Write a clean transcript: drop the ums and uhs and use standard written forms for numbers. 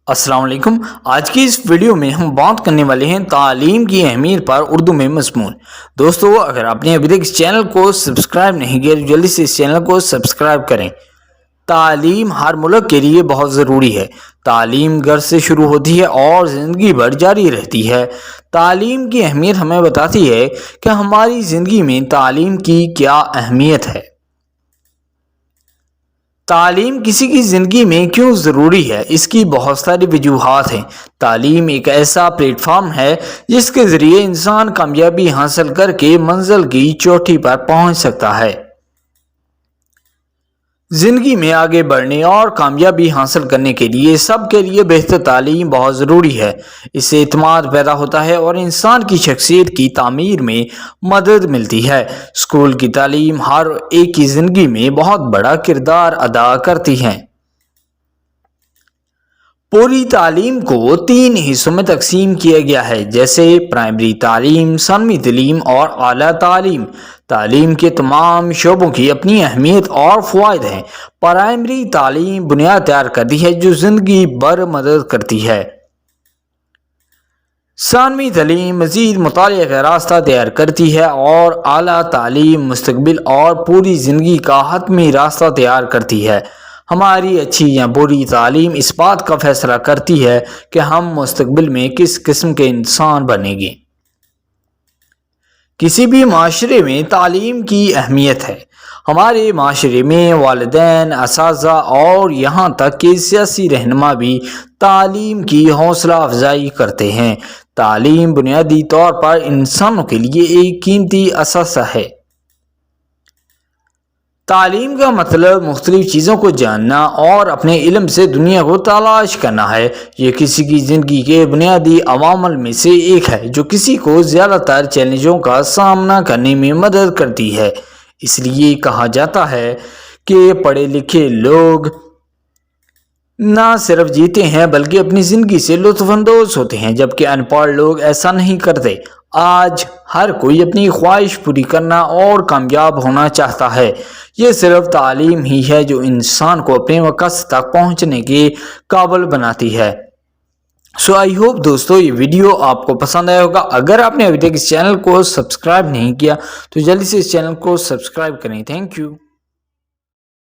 السلام علیکم۔ آج کی اس ویڈیو میں ہم بات کرنے والے ہیں تعلیم کی اہمیت پر اردو میں مضمون۔ دوستو، اگر آپ نے ابھی تک اس چینل کو سبسکرائب نہیں کیا تو جلدی سے اس چینل کو سبسکرائب کریں۔ تعلیم ہر ملک کے لیے بہت ضروری ہے۔ تعلیم گھر سے شروع ہوتی ہے اور زندگی بھر جاری رہتی ہے۔ تعلیم کی اہمیت ہمیں بتاتی ہے کہ ہماری زندگی میں تعلیم کی کیا اہمیت ہے۔ تعلیم کسی کی زندگی میں کیوں ضروری ہے؟ اس کی بہت ساری وجوہات ہیں۔ تعلیم ایک ایسا پلیٹ فارم ہے جس کے ذریعے انسان کامیابی حاصل کر کے منزل کی چوٹی پر پہنچ سکتا ہے۔ زندگی میں آگے بڑھنے اور کامیابی حاصل کرنے کے لیے سب کے لیے بہتر تعلیم بہت ضروری ہے۔ اس سے اعتماد پیدا ہوتا ہے اور انسان کی شخصیت کی تعمیر میں مدد ملتی ہے۔ اسکول کی تعلیم ہر ایک کی زندگی میں بہت بڑا کردار ادا کرتی ہے۔ پوری تعلیم کو 3 حصوں میں تقسیم کیا گیا ہے، جیسے پرائمری تعلیم، ثانوی تعلیم اور اعلیٰ تعلیم۔ تعلیم کے تمام شعبوں کی اپنی اہمیت اور فوائد ہیں۔ پرائمری تعلیم بنیاد تیار کرتی ہے جو زندگی بھر مدد کرتی ہے۔ ثانوی تعلیم مزید مطالعہ کا راستہ تیار کرتی ہے اور اعلیٰ تعلیم مستقبل اور پوری زندگی کا حتمی راستہ تیار کرتی ہے۔ ہماری اچھی یا بری تعلیم اس بات کا فیصلہ کرتی ہے کہ ہم مستقبل میں کس قسم کے انسان بنیں گے۔ کسی بھی معاشرے میں تعلیم کی اہمیت ہے۔ ہمارے معاشرے میں والدین، اساتذہ اور یہاں تک کہ سیاسی رہنما بھی تعلیم کی حوصلہ افزائی کرتے ہیں۔ تعلیم بنیادی طور پر انسانوں کے لیے ایک قیمتی اثاثہ ہے۔ تعلیم کا مطلب مختلف چیزوں کو جاننا اور اپنے علم سے دنیا کو تلاش کرنا ہے۔ یہ کسی کی زندگی کے بنیادی عوامل میں سے ایک ہے جو کسی کو زیادہ تر چیلنجوں کا سامنا کرنے میں مدد کرتی ہے۔ اس لیے کہا جاتا ہے کہ پڑھے لکھے لوگ نہ صرف جیتے ہیں بلکہ اپنی زندگی سے لطف اندوز ہوتے ہیں، جبکہ ان پڑھ لوگ ایسا نہیں کرتے۔ آج ہر کوئی اپنی خواہش پوری کرنا اور کامیاب ہونا چاہتا ہے۔ یہ صرف تعلیم ہی ہے جو انسان کو اپنے مقصد تک پہنچنے کے قابل بناتی ہے۔ آئی ہوپ دوستو یہ ویڈیو آپ کو پسند آیا ہوگا۔ اگر آپ نے ابھی تک اس چینل کو سبسکرائب نہیں کیا تو جلدی سے اس چینل کو سبسکرائب کریں۔ Thank you.